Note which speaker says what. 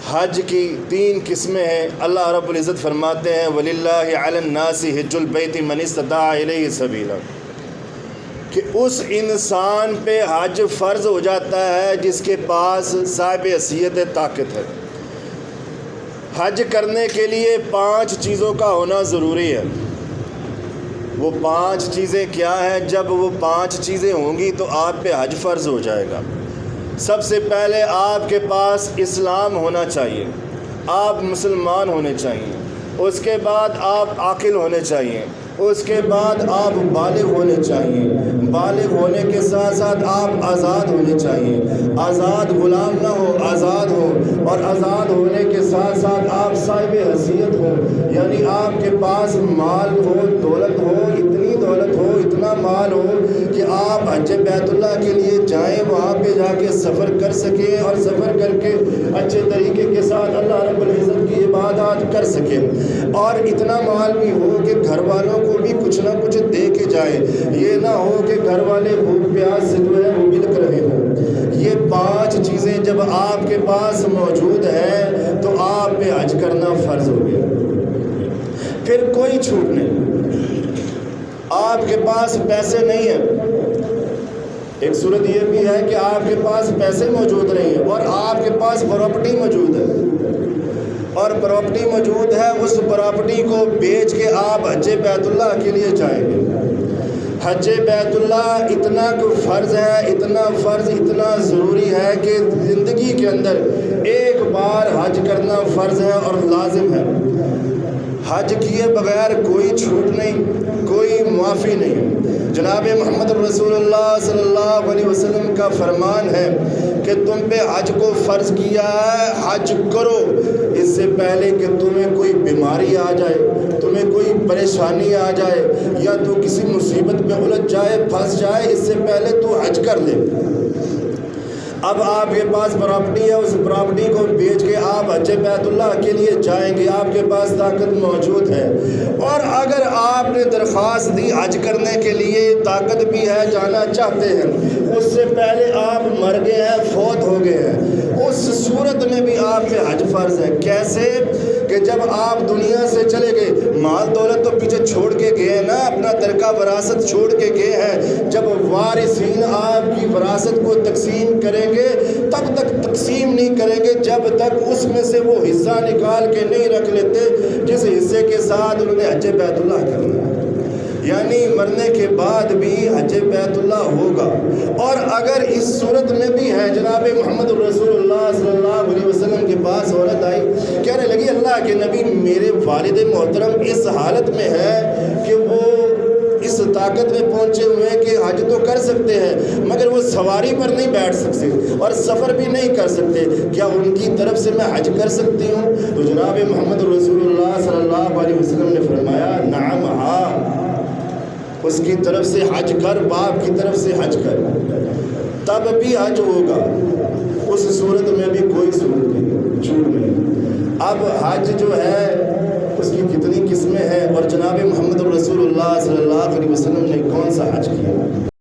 Speaker 1: حج کی 3 قسمیں ہیں۔ اللہ رب العزت فرماتے ہیں وَلِلَّهِ عَلَى النَّاسِ حِجُّ الْبَيْتِ مَنِ اسْتَطَاعَ إِلَيْهِ سَبِيلًا، کہ اس انسان پہ حج فرض ہو جاتا ہے جس کے پاس صاحب حیثیت طاقت ہے۔ حج کرنے کے لیے 5 چیزوں کا ہونا ضروری ہے۔ وہ 5 چیزیں کیا ہیں؟ جب وہ 5 چیزیں ہوں گی تو آپ پہ حج فرض ہو جائے گا۔ سب سے پہلے آپ کے پاس اسلام ہونا چاہیے، آپ مسلمان ہونے چاہیے، اس کے بعد آپ عاقل ہونے چاہیے، اس کے بعد آپ بالغ ہونے چاہیے، بالغ ہونے کے ساتھ ساتھ آپ آزاد ہونے چاہیے، آزاد غلام نہ ہو، آزاد ہو، اور آزاد ہونے کے ساتھ ساتھ آپ صاحب حیثیت ہو، یعنی آپ کے پاس مال ہو، دولت ہو، اتنی دولت ہو، اتنا مال ہو کہ آپ حج بیت اللہ کے لیے جائیں، وہاں پہ جا کے سفر کر سکیں اور سفر کر کے اچھے طریقے کے ساتھ اللہ رب العزت کی عبادات کر سکیں، اور اتنا مال بھی ہو کہ گھر والوں کو بھی کچھ نہ کچھ دے کے جائے، یہ نہ ہو کہ گھر والے بھوک پیاس سے جو ہے وہ بلک رہے ہوں۔ یہ 5 چیزیں جب آپ کے پاس موجود ہیں تو آپ پہ حج کرنا فرض ہو گیا، پھر کوئی چھوٹ نہیں۔ آپ کے پاس پیسے نہیں ہیں، ایک صورت یہ بھی ہے کہ آپ کے پاس پیسے موجود نہیں ہیں اور آپ کے پاس پراپرٹی موجود ہے، اور پراپرٹی موجود ہے، اس پراپرٹی کو بیچ کے آپ حج بیت اللہ کے لیے جائیں گے۔ حج بیت اللہ اتنا فرض ہے، اتنا فرض، اتنا ضروری ہے کہ زندگی کے اندر ایک بار حج کرنا فرض ہے اور لازم ہے۔ حج کیے بغیر کوئی چھوٹ نہیں، کوئی معافی نہیں۔ جناب محمد رسول اللہ صلی اللہ علیہ وسلم کا فرمان ہے کہ تم پہ حج کو فرض کیا ہے، حج کرو، اس سے پہلے کہ تمہیں کوئی بیماری آ جائے، تمہیں کوئی پریشانی آ جائے، یا تو کسی مصیبت میں الجھ جائے، پھنس جائے، اس سے پہلے تو حج کر لے۔ اب آپ کے پاس پراپرٹی ہے، اس پراپرٹی کو بیچ کے آپ حج بیت اللہ کے لیے جائیں گے، آپ کے پاس طاقت موجود ہے، اور اگر آپ نے درخواست دی حج کرنے کے لیے، طاقت بھی ہے، جانا چاہتے ہیں، اس سے پہلے آپ مر گئے ہیں، فوت ہو گئے ہیں، اس صورت میں بھی آپ پہ حج فرض ہے۔ کیسے؟ کہ جب آپ دنیا سے چلے گئے، مال دولت تو پیچھے چھوڑ کے گئے نا، اپنا ترکہ وراثت چھوڑ کے گئے ہیں، جب وارثین آپ کی وراثت کو تقسیم کریں گے تب تک تقسیم نہیں کریں گے جب تک اس میں سے وہ حصہ نکال کے نہیں رکھ لیتے جس حصے کے ساتھ انہوں نے حج بیت اللہ کرنا ہے۔ یعنی مرنے کے بعد بھی حج بیت اللہ ہوگا۔ اور اگر اس صورت میں بھی ہے، جناب محمد رسول اللہ صلی اللہ علیہ وسلم کے پاس عورت آئی، کہنے لگی اللہ کے نبی میرے والد محترم اس حالت میں ہے کہ وہ اس طاقت میں پہنچے ہوئے ہیں کہ حج تو کر سکتے ہیں مگر وہ سواری پر نہیں بیٹھ سکتے اور سفر بھی نہیں کر سکتے، کیا ان کی طرف سے میں حج کر سکتی ہوں؟ تو جناب محمد رسول اللہ صلی اللہ علیہ وسلم نے فرمایا نعم، ہاں، اس کی طرف سے حج کر، باپ کی طرف سے حج کر، تب بھی حج ہوگا، اس صورت میں بھی کوئی صورت نہیں، چھوٹ نہیں۔ اب حج جو ہے اس کی کتنی قسمیں ہیں اور جناب محمد رسول اللہ صلی اللہ علیہ وسلم نے کون سا حج کیا؟